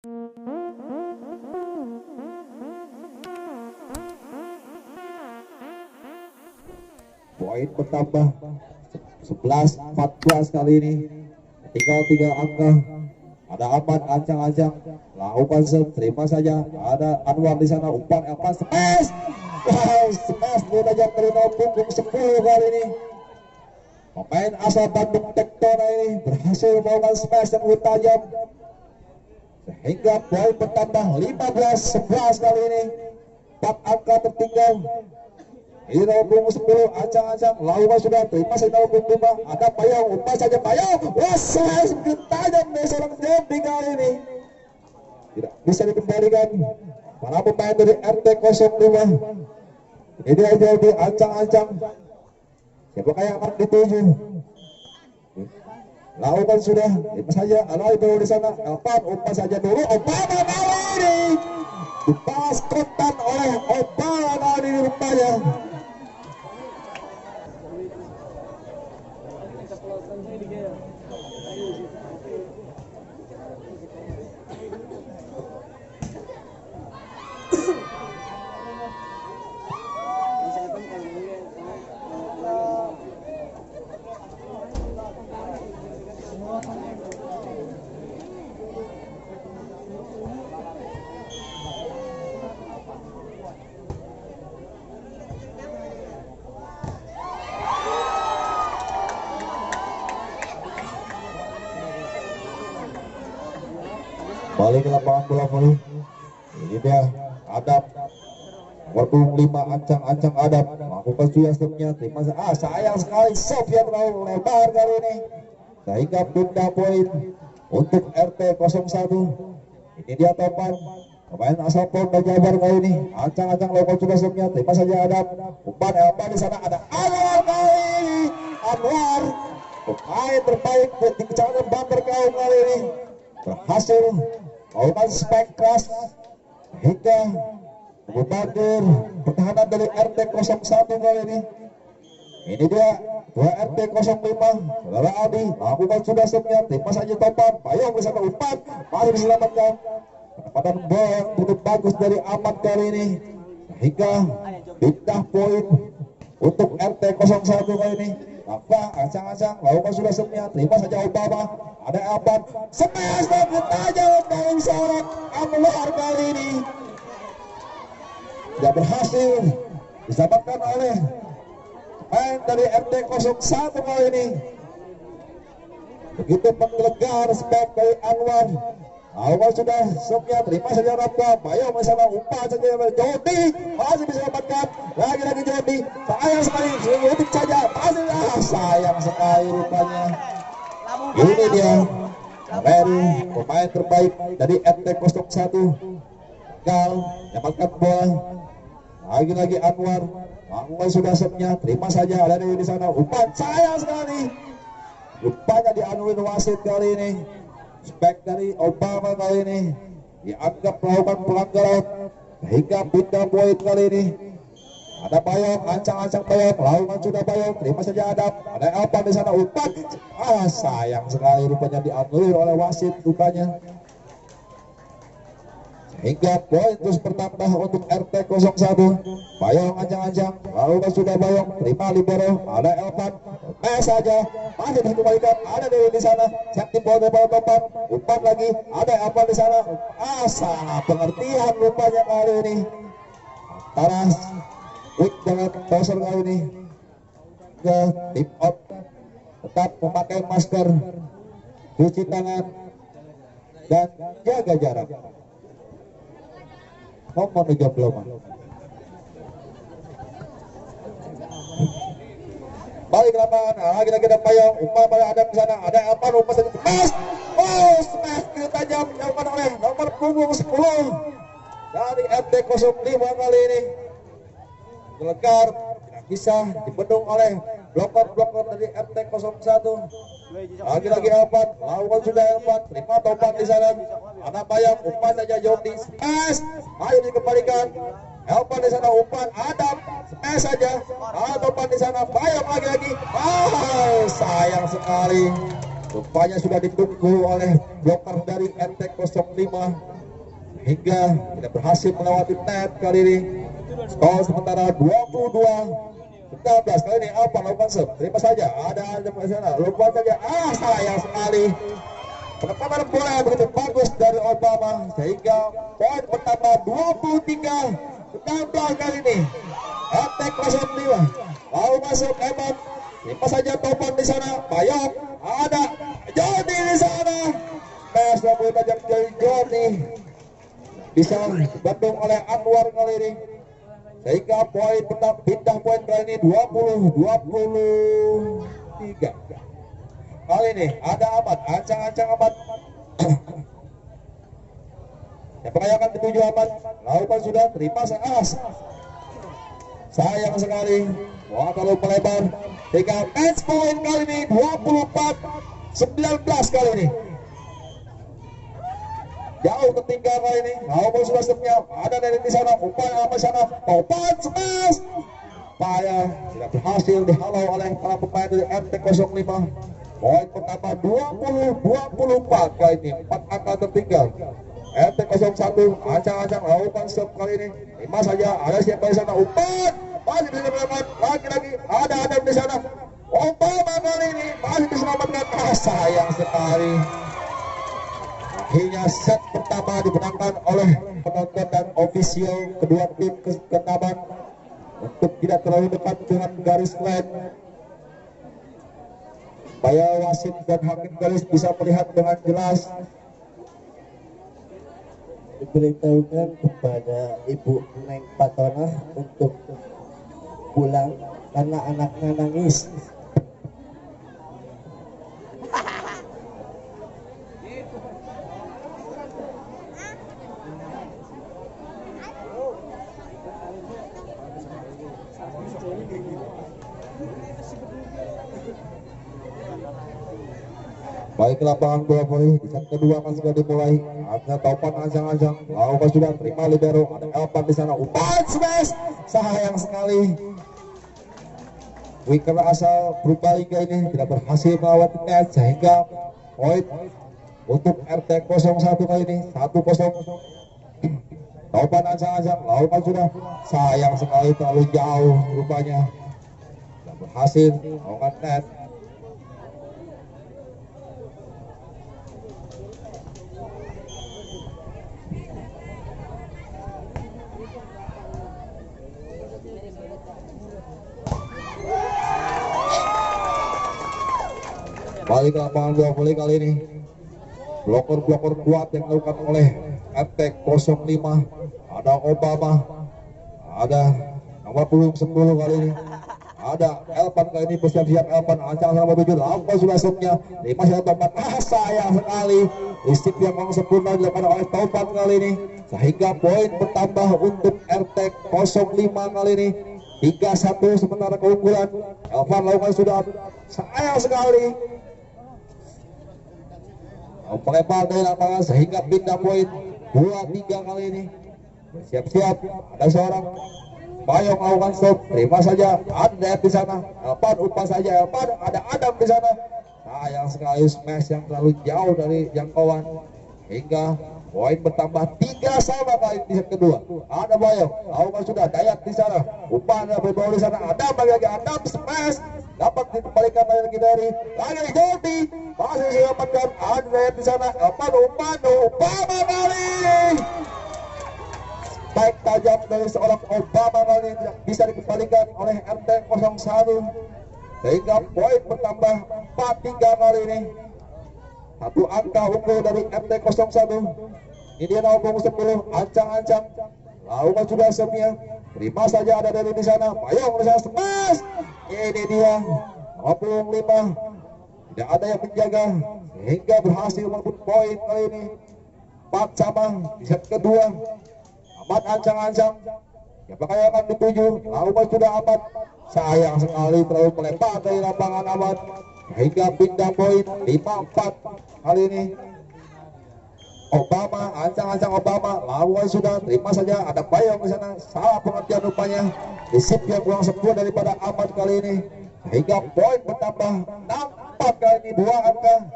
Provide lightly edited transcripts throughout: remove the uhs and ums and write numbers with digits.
Poin bertambah 11-14 kali ini. Tinggal 3 angka. Ada Ahmad ancang-ancang lakukan terima saja. Ada Anwar di sana, umpan apa smash. Wow, smash menajam dari punggung 10 kali ini. Pemain asal Bandung Tektona ini berhasil melakukan smash yang tajam sehingga poin bertambah 15-11 kali ini. 4 angka tertinggal. Ini punggung 10 ancang-ancang lakukan sudah terima saja punggung 5. Ada Payung, umpan saja Payung. Wah, smash tajam dari seorang Jambi kali ini. Tidak bisa dikembalikan para pemain dari RT 05. Ini aja di ancang-ancang. Siapakah yang akan dituju? Lakukan sudah, terima saja. Alai baru di sana. Elpan umpan saja dulu. Obama kali ini dibalas kontan oleh Obama kali ini rupanya. Balik ke lapangan bola voli. Ini dia Adam nomor 5 ancang-ancang Adam melakukan stepnya. Terima kasih. Sayang sekali Sofyan terlalu lebar kali ini sehingga bunda poin untuk RT 01. Ini dia topan pemain asal Polda Jabar kali ini. Ancang-ancang lakukan stepnya. Terima saja Adam. Umpan Elpan di sana ada Anwar kali ini. Anwar pemain terbaik di kecamatan Banter Kaum kali ini berhasil melakukan spek keras hingga membandir pertahanan dari RT 01 kali ini. Ini dia 2 RT 05 saudara Adi lakukan sudah setnya. Terima saja topan Payung bersama umpan masih diselamatkan. Penempatan bola yang cukup bagus dari Ahmad kali ini sehingga pindah poin untuk RT 01 kali ini. Apa ancang-ancang lakukan sudah setnya. Terima saja Obama. Ada Elpan smash dan tajam dari seorang Anwar kali ini tidak berhasil diselamatkan oleh pemain dari RT 01 kali ini. Begitu menggelegar spek dari Anwar. Awal sudah setnya. Terima saja Rafa. Payung bersama umpan saja Jody masih bisa dapatkan. Lagi-lagi Jody. Sayang sekali Jody saja masih sayang sekali rupanya. Ini dia Mary, pemain terbaik dari RT 01. Gal dapatkan bola. Lagi-lagi Anwar. Anwar sudah setnya. Terima saja ada di sana. Umpan sayang sekali. Rupanya dianulir wasit kali ini. Spek dari Obama kali ini dianggap melakukan pelanggaran hingga pindah poin kali ini. Ada Payung, ancang-ancang Payung, lawangan sudah Payung, terima saja Adam. Ada Elpan di sana umpan. Sayang sekali rupanya dianulir oleh wasit rupanya. Hingga poin terus bertambah untuk RT 01. Payung ancang-ancang, lalu sudah Payung, terima libero, ada Elpan, saja, masih dikembalikan, ada Dewi di sana, Septi bola topan, umpan lagi, ada Elpan di sana, salah pengertian rupanya kali ini. Antara Wik dengan Bowser kali ini ke tip out, tetap memakai masker, cuci tangan, dan jaga jarak. Nomor 30 balik ke lapangan, lagi-lagi ada Payung, umpan pada Adam di sana, ada Elpan, umpan saja smash, smash kiri tajam dilakukan oleh nomor punggung 10 dari RT 05 kali ini. Gelegar tidak bisa dibendung oleh blokor-blokor dari RT 01. Lagi-lagi Elpan, lakukan sudah Elpan, terima topan di sana. Ada Payung, umpan saja Jody, smash, ayo dikembalikan. Elpan di sana umpan, Adam, smash saja. Topan di sana, Payung lagi-lagi. Sayang sekali. Rupanya sudah ditunggu oleh blokor dari RT 05. hingga tidak berhasil melewati net kali ini. Skor sementara 22-19. Kali ini Alpan lakukan serve, terima saja, ada di sana, lupa saja, sayang sekali. Penekanan bola yang begitu bagus dari Obama sehingga poin bertambah 23-16 kali ini. Attack 05 lalu masuk Eman, terima saja Topan di sana, Bayok ada Jody di sana. Smash rambut tajam dari Jody bisa dibendung oleh Anwar kali ini sehingga poin pindah poin kali ini 20-23. Kali ini ada Ahmad, ancang-ancang Ahmad. Yang pengayakan dituju Ahmad, lakukan sudah terima sayang sekali. Wah, kalau melebar sehingga match point kali ini 24-19 kali ini. Jauh ketinggal kali ini. Lalu sudah stepnya ada dari di sana, upaya apa sana, Topan smash. Upaya tidak berhasil dihalau oleh para pemain dari MT05. Poin pertama 20-24 kali ini, 4 angka tertinggal. MT01 ancang-ancang lakukan stop kali ini. 5 saja, ada siapa di sana, Umpan masih bisa diselamatkan, lagi-lagi ada Adam di sana. Obama kali ini masih diselamatkan, sayang sekali. Akhirnya set pertama dimenangkan oleh penonton dan ofisial kedua tim Ketaban untuk tidak terlalu dekat dengan garis line. Supaya wasit dan hakim garis bisa melihat dengan jelas. Diberitahukan kepada Ibu Neng Patona untuk pulang karena anaknya nangis. Baik, lapangan bola voli di set kedua akan segera dimulai. Artinya Topan ancang-ancang, lalu sudah terima libero, ada Elpan di sana, umpan smash, sayang sekali. Wicker asal Purbalingga ini tidak berhasil melewati net sehingga poin untuk RT01 kali ini 1-0. Topan ancang-ancang, lalu sudah sayang sekali, terlalu jauh rupanya, tidak berhasil melakukan net. Balik lapangan bola voli kali ini, blokor-blokor kuat yang dilakukan oleh MT05. Ada Obama, ada nomor 10 kali ini, ada Elpan kali ini, bersiap-siap Elpan ancang sama 7, langsung sudah setnya 5 Topan, sayang sekali. Istip yang sempurna dilakukan oleh Topan kali ini sehingga poin bertambah untuk RT05 kali ini 3-1. Sementara keunggulan Elvan lakukan sudah, sayang sekali. Pelempar dari lapangan sehingga pindah poin 2-3 kali ini. Siap-siap, ada seorang Bayong melakukan stop, terima saja, ada di sana, Elpan umpan saja, Elpan ada Adam di sana. Sayang sekali, smash yang terlalu jauh dari jangkauan hingga poin bertambah 3 sama kali di set kedua. Ada Bayong, lakukan sudah, Dayat di sana, umpan ada berbau di sana, Adam lagi Adam smash. Dapat dikembalikan lagi dari Jody, masih didapatkan ada di sana, umpan kali baik tajam dari seorang Obama kali ini bisa dikembalikan oleh MT01 sehingga poin bertambah 4-3 kali ini. 1 angka unggul dari MT01. Ini dia nomor 10 ancang-ancang, lalu sudah semia, terima saja ada dari di sana, Bayong di sana smash. Ini dia 25, tidak ada yang menjaga sehingga berhasil merebut poin kali ini 4 sama di set kedua. Ahmad ancang-ancang, apakah yang akan dituju, lalu sudah Ahmad, sayang sekali terlalu melebar dari lapangan Ahmad hingga pindah poin 5-4 kali ini. Obama ancang-ancang, Obama lawan sudah, terima saja ada Bayong di sana, salah pengertian rupanya, disip yang kurang sempurna daripada Ahmad kali ini hingga poin bertambah 4 kali ini, 2 angka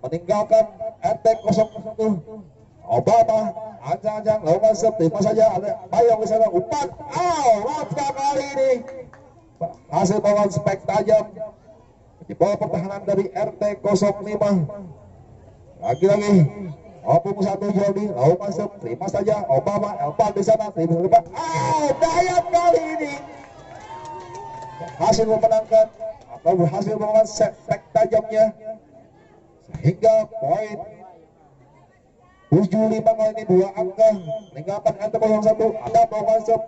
meninggalkan RT01. Obama ancang-ancang lakukan serve, terima saja ada Bayong di sana umpan. Rafka kali ini hasil bawaan spek tajam di bawah pertahanan dari RT 05. Lagi-lagi opung satu Jody lakukan serve, terima saja Obama Elpan di sana, terima depan. Dayat kali ini berhasil memenangkan atau berhasil melakukan spek tajamnya sehingga poin 75 kali ini 2 angka meninggalkan RT 01. Ada melakukan serve,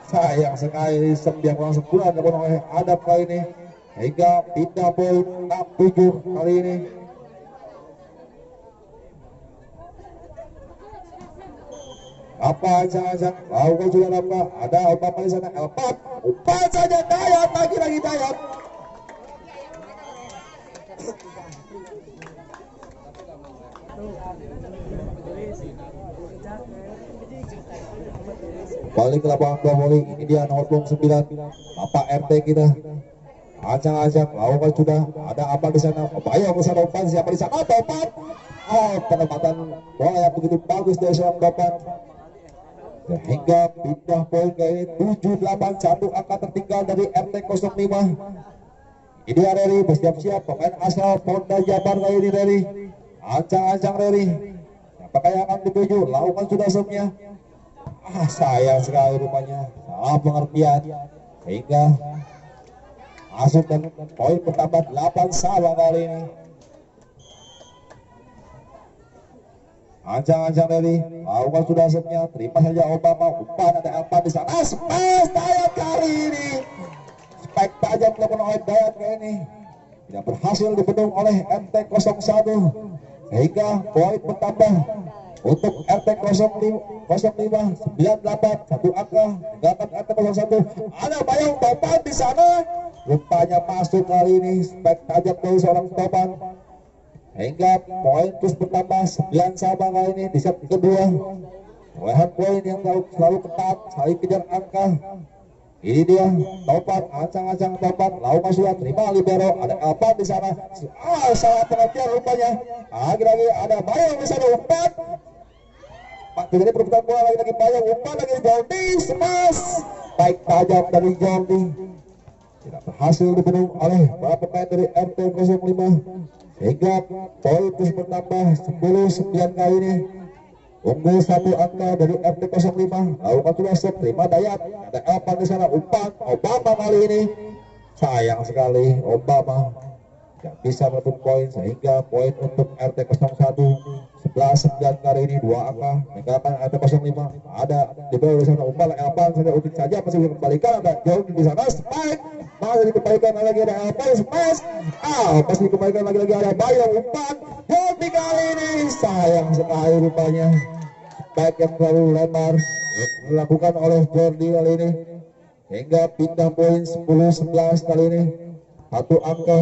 sayang sekali serve yang kurang sempurna dilakukan oleh Adam kali ini hingga pindah poin 67 kali ini. Apa aja lakukan sudah apa? Ada Obama di sana, Elpan umpan saja Dayat, lagi-lagi Dayat. Balik ke lapangan bola voli, ini dia nomor 9 Bapak RT kita. Acang-acang lakukan sudah, ada apa di sana? Bayang di sana umpan, siapa di sana? Topan. Penempatan bola yang begitu bagus dari seorang Topan. Sehingga pindah poin kali ini 7-8, satu angka tertinggal dari RT 05. Ini dia Reri bersiap-siap, pemain asal Ponda Jabar kali ini Reri. Ancang-ancang Reri, apakah yang akan dituju? Lakukan sudah serve-nya. Sayang sekali rupanya, salah pengertian sehingga masuk dan poin bertambah 8 sama kali ini. Ancang-ancang Reri, lakukan sudah serve-nya, terima saja Obama, umpan ada Elpan di sana. Space Dayat kali ini, spek tajam dilakukan oleh Dayat kali ini tidak berhasil dibendung oleh RT 01 sehingga poin bertambah untuk RT 05 98, satu angka meninggalkan RT 01. Ada Bayang Topan di sana, rupanya masuk kali ini spek tajam dari seorang Topan hingga poin terus bertambah 9 sama kali ini di set kedua. Perolehan poin yang selalu ketat, saling kejar angka. Ini dia Topan, ancang-ancang Topan, lakukan sudah, terima libero, ada Elpan di sana. Salah pengertian rupanya. Lagi-lagi ada Bayang di sana, umpan. Jadi perebutan bola lagi-lagi Bayang, umpan lagi Jordi, smash. Baik tajam dari Jordi, tidak berhasil dibendung oleh para pemain dari RT 05 sehingga poin terus bertambah 10-9 kali ini. Unggul satu angka dari RT 05. Lakukan sudah serve, terima Dayat, ada Elpan di sana, umpan Obama kali ini. Sayang sekali Obama tidak bisa merebut poin sehingga poin untuk RT 01 11-9 kali ini 2 angka meninggalkan RT 05. Ada di bawah di sana umpan Elpan saja utik saja, masih bisa kembalikan, ada jauh di sana spike, masih dikembalikan lagi ada Elpan smash. Masih dikembalikan lagi ada Bayang umpan Jordi kali ini. Sayang sekali rupanya spike yang terlalu lebar dilakukan oleh Jordi kali ini hingga pindah poin 10-11 kali ini. Satu angka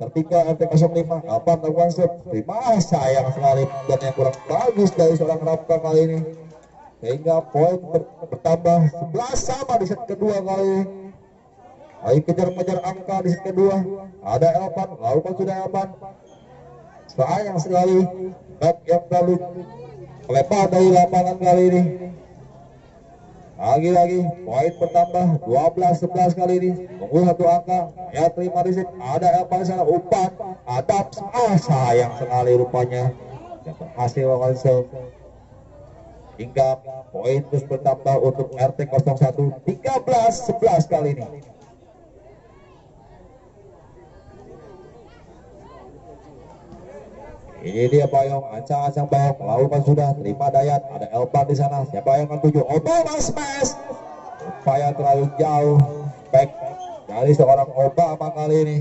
tertinggal RT 05. Apa melakukan serve, terima, sayang sekali dan yang kurang bagus dari seorang Rafka kali ini sehingga poin bertambah 11 sama di set kedua kali ini. Ayo kejar-kejar angka di set kedua. Ada Elpan, lakukan sudah Elpan. Sayang sekali back yang terlalu lebar dari lapangan kali ini. Lagi-lagi poin bertambah 12-11 kali ini. Unggul satu angka, ya terima riset. Ada Elpan di sana, umpan Adap. Sayang sekali rupanya tidak berhasil melakukan serve hingga poin terus bertambah untuk RT 01 13-11 kali ini. Ini dia Bayong, ancang-ancang Bayong, lakukan sudah, terima Dayat, ada Elpan di sana. Siapa yang akan tuju? Obama smash. Upaya terlalu jauh, back dari seorang Obama kali ini.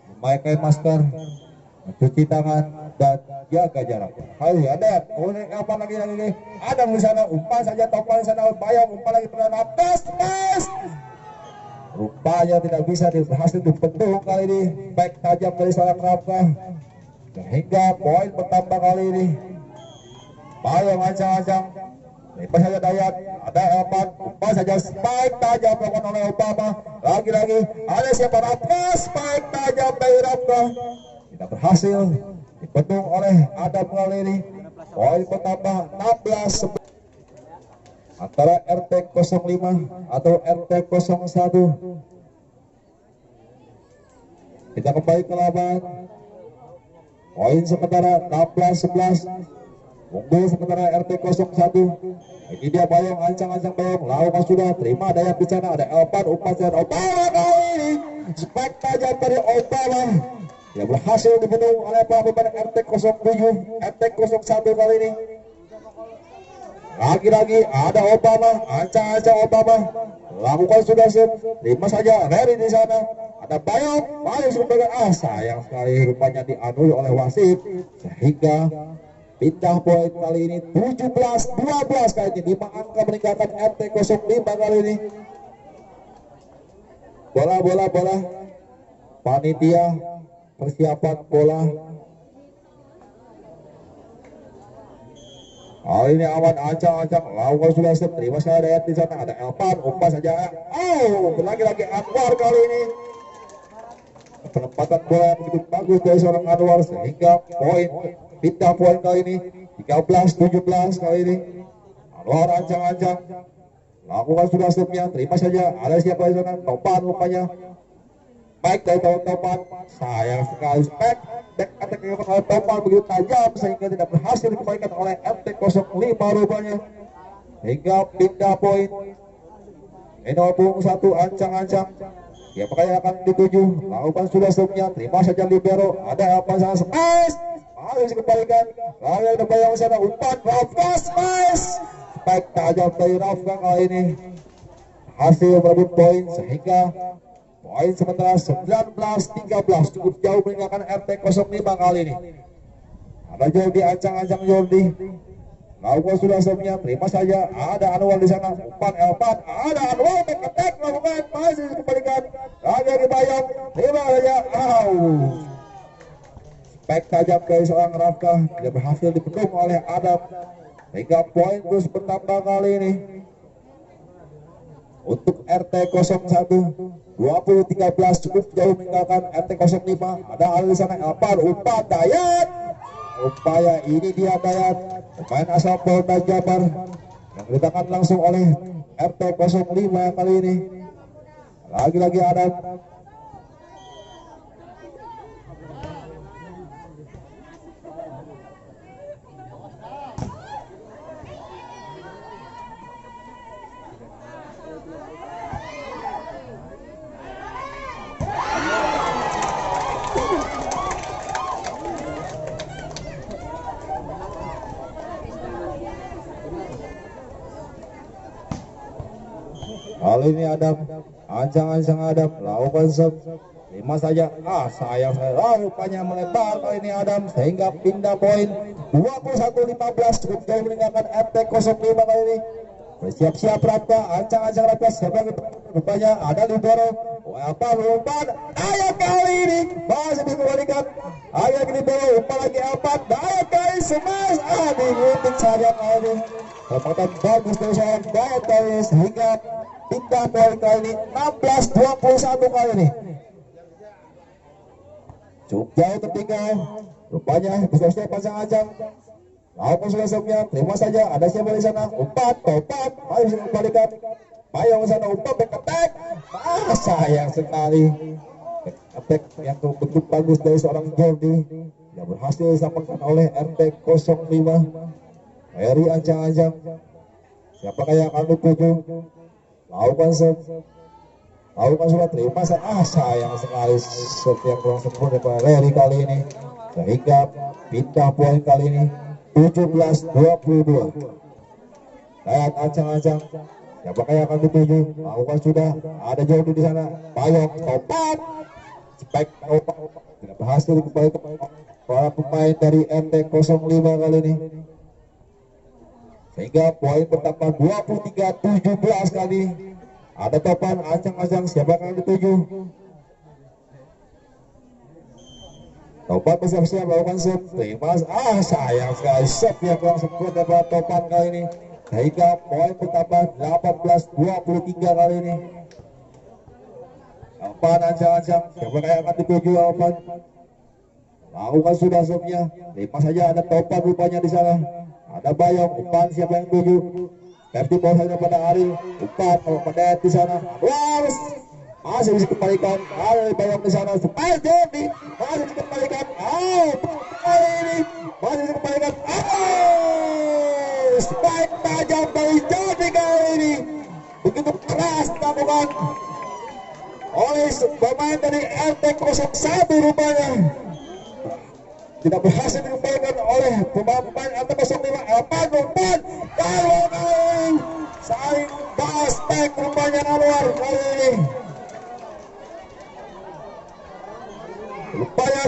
Memakai masker, mencuci tangan dan jaga jarak. Ayo ada, Elpan lagi. Ada di sana, umpan saja Topan di sana, Bayong umpan lagi terhadap smash. Rupanya tidak bisa berhasil dibendung kali ini, back tajam dari seorang Rafka. Hingga poin bertambah kali ini. Bayang ancang-ancang, lepas saja Dayat, ada Elpan, umpan saja spike tajam dilakukan oleh Obama. Lagi-lagi ada siapa? Rafka, spike tajam dari Rafka tidak berhasil dibendung oleh Adam kali ini. poin bertambah 16 antara RT 05 atau RT 01. Kita kembali ke laban. Poin sementara 16-11. Unggul sementara RT 01. Ini dia Bayong, ancang-ancang Bayong. Lawan sudah terima daya di sana. Ada Elpan, umpan dan Obama kali ini. Spek tajam dari Obama. Dia berhasil dibunuh oleh pemain RT 07, RT 01 kali ini. Lagi-lagi ada Obama, ancang-ancang Obama. Lakukan sudah sip. Terima saja Reri di sana. Ada Bayong, Bayong sudah sayang sekali rupanya dianul oleh wasit sehingga pindah poin kali ini 17-12 kali ini. 5 angka meninggalkan RT 05 kali ini. Bola. Panitia persiapan bola. Kali ini aman, ancang-ancang. Lawan sudah siap. Terima saya ada di sana. Ada Elpan, umpan saja. Lagi-lagi Anwar kali ini. Penempatan bola yang begitu bagus dari seorang Anwar sehingga poin pindah poin kali ini 13-17 kali ini. Anwar ancang-ancang. Lakukan sudah stepnya. Terima saja. Ada siapa di sana? Topan rupanya. Baik dari Topan. Sayang sekali back attack yang oleh Topan begitu tajam sehingga tidak berhasil dikembalikan oleh RT 05 rupanya. Hingga pindah poin. Minor Bung 1 ancang-ancang. Ya makanya akan dituju. Lakukan sudah stepnya. Terima saja libero. Ada apa sana? Smash. Harus dikembalikan. Lalu ada Bayang sana. Umpan Rafka smash. Baik tajam dari Rafka kali ini. Hasil merebut poin sehingga poin sementara 19-13 cukup jauh meninggalkan RT 05 kali ini. Ada Jordi ancang-ancang Jordi. Lakukan sudah stepnya. Terima saja. Ada Anwar di sana. Umpan Elpan. Ada Anwar back attack lakukan. Masih dikembalikan. Lagi Bayang. Terima saja. Back tajam dari seorang Rafka tidak berhasil dipedung oleh Adam hingga poin terus bertambah kali ini untuk RT 01 20-13 cukup jauh meninggalkan RT 05. Ada hal di sana Elpan, umpan Dayat, upaya ini dia Dayat pemain asal Polda Jabar yang ditangan langsung oleh RT 05 kali ini. Lagi-lagi Adam. Kali ini Adam, ancang-ancang Adam, lakukan sub. Terima saja. Sayang saya. Rupanya melebar kali ini Adam sehingga pindah poin 21-15 cukup jauh meninggalkan RT 05 kali ini. Bersiap-siap Rafka, ancang-ancang Rafka sebagai rupanya ada libero. Umpan Dayat kali ini masih dikembalikan. Ayat libero, umpan lagi Elpan. Dayat kali smash. Digunting saja kali ini. Tempatan bagus dari seorang Dayat kali ini sehingga pindah poin kali ini 16-21 kali ini. Cukup jauh tertinggal. Rupanya bisa pasang ajang. Lawan sudah siapnya. Terima saja. Ada siapa di sana? Umpan, Topan. Masih bisa kembalikan. Bayang di sana. Umpan back attack. Sayang sekali. Back attack yang bentuk bagus dari seorang Jordi yang berhasil disampaikan oleh RT 05. Heri ancang-ancang. Siapakah yang akan dituju? Lakukan set. Lakukan sudah terima saya. Sayang sekali set yang kurang sempurna dari Reri kali ini sehingga pindah poin kali ini 17-22. Lihat ancang-ancang. Siapakah yang akan dituju? Lakukan sudah. Ada Jordi di sana. Bayong Topan. Spek Topan tidak berhasil kembali ke para pemain dari RT 05 kali ini. Sehingga poin bertambah 23-17 kali. Ada Topan, ancang-ancang, siapa yang dituju? Topan bersiap-siap melakukan set. Sayang sekali set yang kurang sempurna dari Topan kali ini. Sehingga poin bertambah 18-23 kali ini. Topan ancang-ancang, siapa yang akan dituju Topan? Lakukan sudah setnya. Lepas saja ada Topan rupanya di sana. Ada Bayong, umpan siapa yang tuju? Verti bawah saja pada Aril, umpan pada di sana. Aduh, masih bisa kembalikan. Ada Bayong di sana. Supaya Jordi masih bisa kembalikan. Kali ini masih bisa kembalikan. Spike tajam dari Jordi kali ini. Begitu keras dilakukan oleh pemain dari RT 01 rupanya. Tidak berhasil dikembalikan oleh pemain RT 05 Elpan umpan kalau kali saling baspek rupanya Anwar kali ini. Rupanya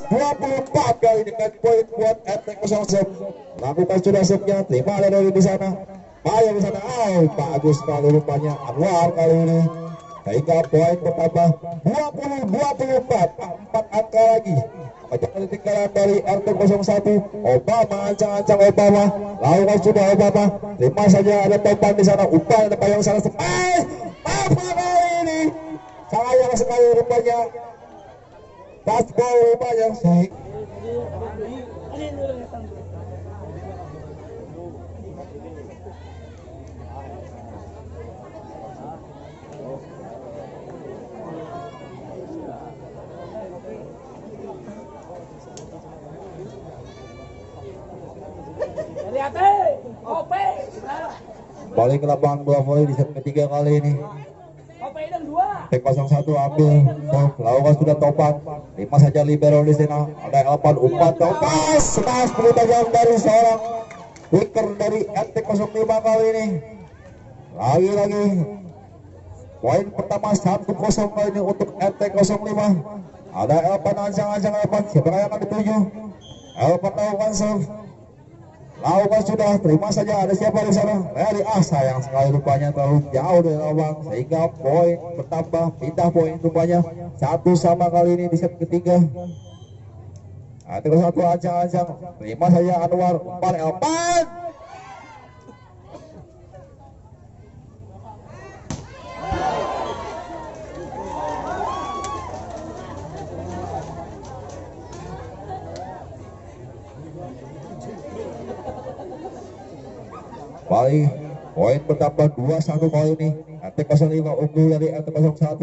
19-24 kali dengan poin buat RT 01. Lakukan sudah subnya, terima dari di sana. Ayo di sana, bagus sekali rupanya Anwar kali ini. Sehingga poin bertambah 20-24, 4 angka lagi. Jangan ketinggalan dari RT 01 Obama, ancang-ancang Obama. Lakukan sudah Obama. Terima saja ada topan di sana. Umpan ada Bayong sana. Apa kali ini? Sayang sekali rupanya. Fastball rupanya. Balik ke lapangan bola voli di set ketiga kali ini. T01 ambil, lakukan sudah topan. 5 saja libero di sana. Ada Elpan umpan topas. Smash tajam dari seorang wicker dari RT05 kali ini. Lagi-lagi poin pertama 1-0 kali ini untuk RT05. Ada Elpan ancang-ancang Elpan. Siapa yang akan dituju? Elpan lakukan serve. Lakukan sudah, terima saja. Ada siapa di sana? Rally. Sayang sekali rupanya terlalu jauh dari lawang sehingga poin bertambah, pindah poin rupanya 1-1 kali ini di set ketiga. Terus satu ancang-ancang, terima saja Anwar, umpan Elpan. Balik, poin bertambah 2-1 kali ini. RT05 unggul dari RT01.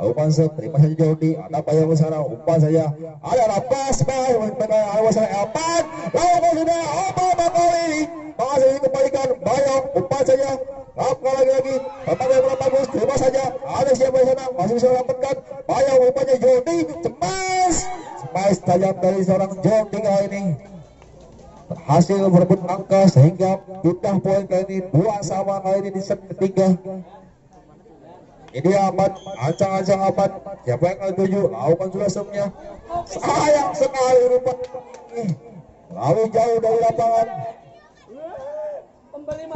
Umpan set, terima saja Jordi. Ada Bayong di sana, umpan saja. Ada Rapas, awas Elpan. Lakukan sudah, Obama kali ini. Masih dikembalikan Bayong, umpan saja. Lakukan lagi. Tempat yang bagus, terima saja. Ada siapa di sana, masih bisa mendapatkan. Bayong, umpannya Jordi. Smash tajam dari seorang Jordi kali ini. Hasil berebut angka sehingga pindah poin kali ini 2-2 kali ini di set ketiga. Ini Ahmad, ancang-ancang Ahmad. Siapa yang akan tuju? Lakukan sudah semnya. Sayang sekali rupanya. Lalu jauh dari lapangan.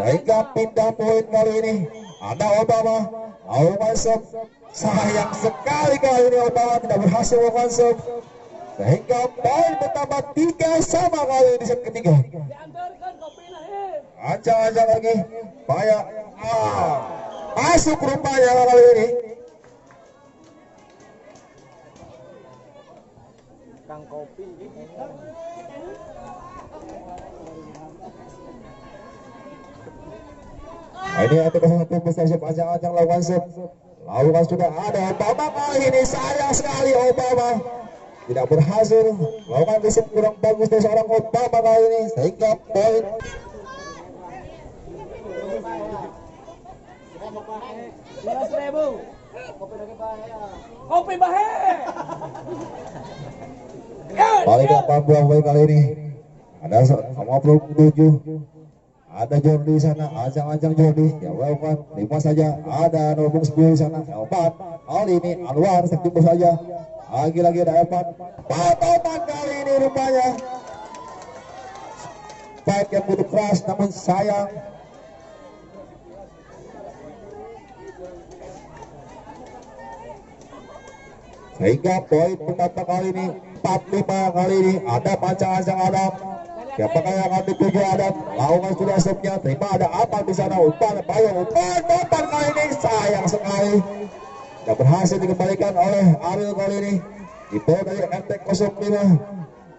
Sehingga pindah poin kali ini. Ada Obama. Lakukan sep. Sayang sekali kali ini Obama tidak berhasil melakukan sep. Sehingga poin bertambah 3-3 kali di set ketiga. Ancang-ancang lagi. Banyak. Masuk rupanya kali ini. Kang Kopi. Ini RT01 besar siap ancang-ancang lakukan set. Lakukan sudah ada Obama kali ini. Sayang sekali Obama tidak berhasil lakukan riset kurang bagus dari seorang Obama kali ini sehingga poin Kopi bahe. balik ke bola voli kali ini. Ada 57. Ada Jordi di sana, ancang-ancang Jordi. Ya lakukan 5 saja. Ada nomor 10 di sana. Elpan. Kali ini Anwar sektipu saja. Lagi-lagi ada Elpan. Patotan kali ini rupanya. Baik yang butuh keras namun sayang. Sehingga poin pertama kali ini 45 kali ini. Ada ancang-ancang Adam. Siapakah yang akan dituju Adam? Lakukan sudah stopnya. Terima ada apa di sana? Umpan Bayong. Umpan kali ini sayang sekali. Tidak berhasil dikembalikan oleh Ariel kali ini. Di bawah dari RT05.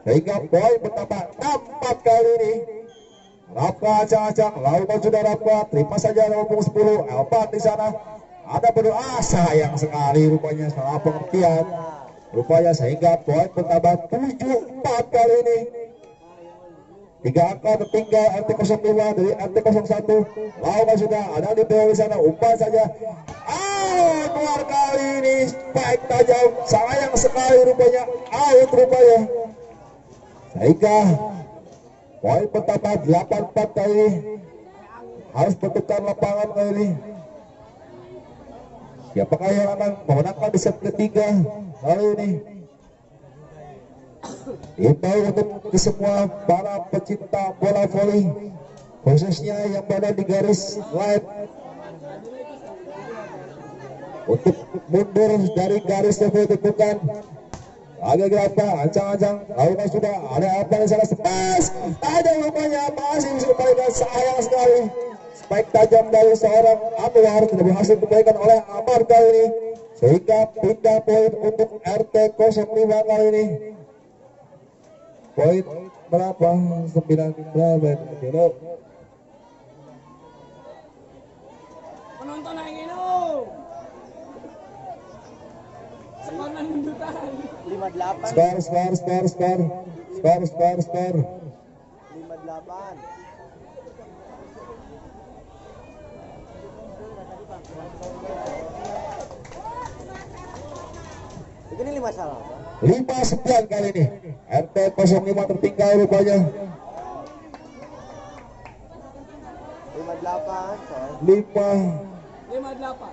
Sehingga poin bertambah 4 kali ini. Rafka ancang-ancang, lawan sudah Rafka, terima saja nomor 10, Elvan di sana. Ada berdoa, sayang sekali rupanya salah pengertian. Rupanya sehingga poin bertambah 7-4 kali ini. 3 angka tertinggal RT05 dari RT01. Lawan sudah ada di bawah di sana, umpan saja. Keluar kali ini, baik tajam, sayang sekali rupanya, out rupanya. Sehingga poin pertama 8-4 kali ini. Harus bertukar lapangan kali ini. Siapakah yang akan memenangkan di set ketiga kali ini? Imbau untuk semua para pecinta bola voli, khususnya yang berada di garis line, untuk mundur dari garis yang ditentukan. Agak apa, ancang-ancang, lalu sudah ada apa di sana, space, ada rupanya masih bisa diberikan, sayang sekali. Spike tajam dari seorang Anwar tidak berhasil diberikan oleh Amar kali ini, sehingga pindah poin untuk RT05 kali ini. Poin berapa? 9 berapa? Penonton yang minum. Semangat munduran. 58. Skor. 58. Begini 5 salah. 5-9 kali ini. RT05 tertinggal rupanya. 58. 58.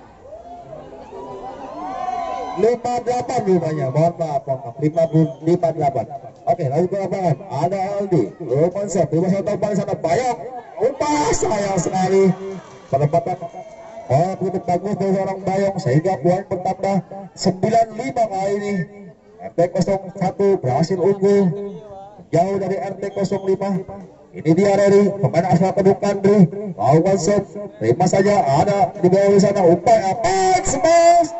58 rupanya. Mohon maaf. 58. Oke, lanjut ke lapangan. Ada Aldi. Romansa. Terima di sana. Bayang. Sayang sekali. Penempatan begitu bagus dari seorang Bayong, sehingga poin bertambah 95 kali ini. RT01 berhasil unggul jauh dari RT05. Ini dia dari pemain asal Kedung Kandri. Lawan set, terima saja, ada di bawah di sana, upaya smash.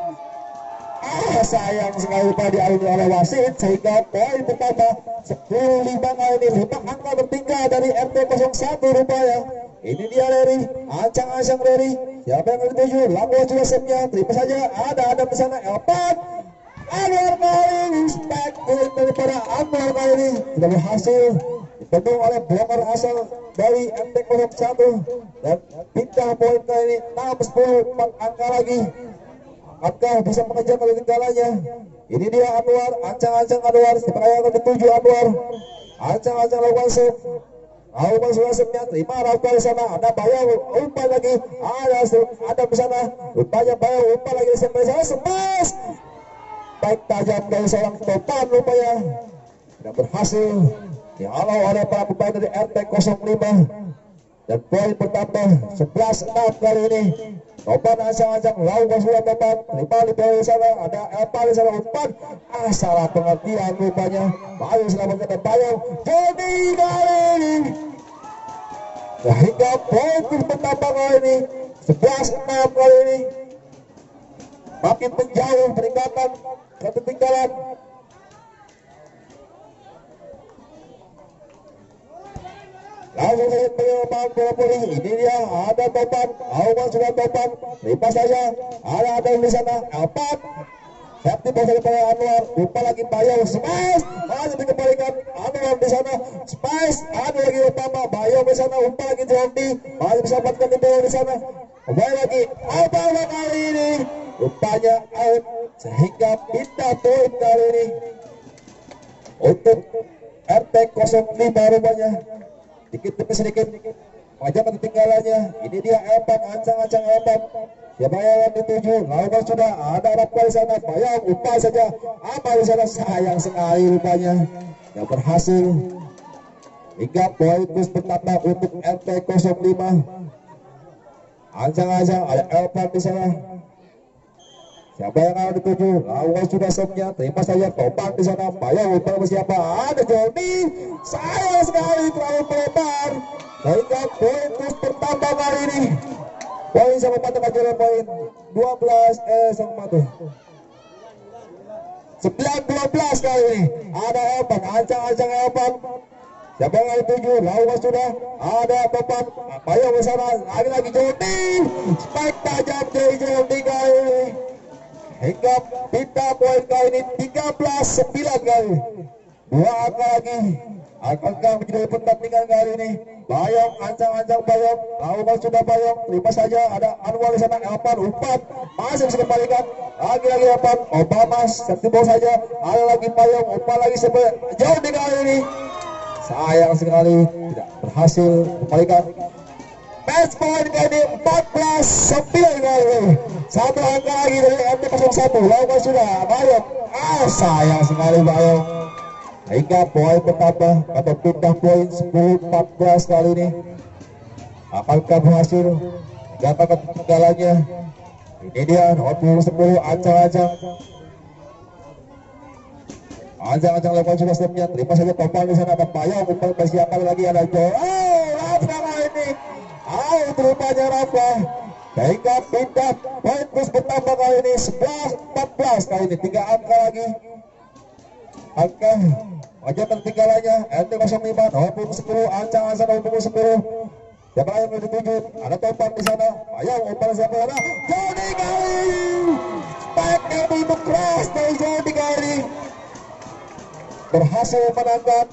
Sayang sekali upaya dialami oleh wasit, sehingga poin bertambah 15 kali ini. 5 angka tertinggal dari RT01 rupanya. Ini dia Leri, ancang-ancang Leri. Siapa yang dituju? Lampau juga setnya. Terima saja, ada di sana. Elvan Anwar kali ini, spike poin daripada Anwar kali ini tidak berhasil dibendung oleh blocker asal dari MT01, dan pindah poin kali ini 6-10, 4 angka lagi. Akankah bisa mengejar ketinggalannya? Ini dia Anwar, ancang-ancang Anwar. Siapa yang dituju Anwar? Ancang-ancang lakukan set. Lawan suasanya, terima Rafa di sana, ada Bayang, umpan lagi, ada di sana, rupanya Bayang, umpan lagi di sana, smash. Baik tajam dari seorang Topan rupanya tidak berhasil dihalau oleh para pemain dari RT05, dan poin bertambah 11-6 kali ini. Topan ancang-ancang, lawan sudah Topan, terima di bawah di sana, ada Elpa di sana, umpan, salah pengertian rupanya. Bayu selamatkan Bayang, jadi kali ini sehingga poin bertambah kali ini 11-6 kali ini, makin menjauh peningkatan ketinggalan. Langsung saja penyelamat bola voli. Ini dia, ada Topan, lawan sudah Topan, terima saja, ada di sana, Elpan. Safety bola dari Anwar, lupa lagi Bayong, smash, masih dikembalikan Anwar di sana, smash, ada lagi utama Bayong di sana, umpan lagi Jondi, masih bisa dapatkan di bawah di sana, kembali lagi Obama kali ini, rupanya out, sehingga pindah poin kali ini untuk RT05 rupanya, dikit demi sedikit wajah ketinggalannya. Ini dia Evan, ancang-ancang Evan. Siapa yang dituju? Lawan sudah ada Rafa di sana. Bayang umpan saja. Apa di sana? Sayang sekali rupanya yang berhasil. Hingga poin terus bertambah untuk RT05. Ancang-ancang ada Evan di sana. Siapa yang akan dituju? Lawan sudah setnya. Terima saja Topan di sana. Bayang umpan siapa? Ada Joni. Sayang sekali terlalu melebar. Sehingga poin terus bertambah kali ini. Poin sama mata kajian poin 12 sama mata 9-12 kali ini. Ada Elvan, ancang-ancang Elvan. Siapa yang dituju? Lawan sudah ada topan. Payung ke sana. Lagi-lagi Jody. Spike tajam dari Jody kali ini. Hingga pindah poin kali ini 13-9 kali. Dua angka lagi. Akankah menjadi pertandingan kali ini? Payung, ancang-ancang payung. Lawan sudah payung. Terima saja. Ada Anwar di sana. Elpan umpan. Masih bisa kembalikan. Lagi-lagi Elpan. Obama satu bawah saja. Ada lagi payung. Umpan lagi Jody kali ini. Sayang sekali tidak berhasil kembalikan. Match point kali 14-9 kali. Satu angka lagi dari MT01. Lawan sudah Bayong. Sayang sekali Bayong. Hingga poin bertambah atau pindah poin 10-14 kali ini. Apakah berhasil? Apakah ketinggalannya? Ini dia nomor 10 ancang-ancang. Ancang-ancang lakukan sudah stepnya. Terima saja topan di sana ada Payung. Umpan persiapan lagi ada Joe. Rafa ini. Terupanya Rafa. Sehingga pindah poin terus bertambah kali ini 11-14 kali ini. 3 angka lagi. Angka wajah ketinggalannya MT05 nomor 10 ancang-ancang nomor 10. Siapa yang dituju? Ada topan di sana. Payung umpan siapa ada? Jody kali. Spike yang begitu keras dari Jody kali berhasil menangkan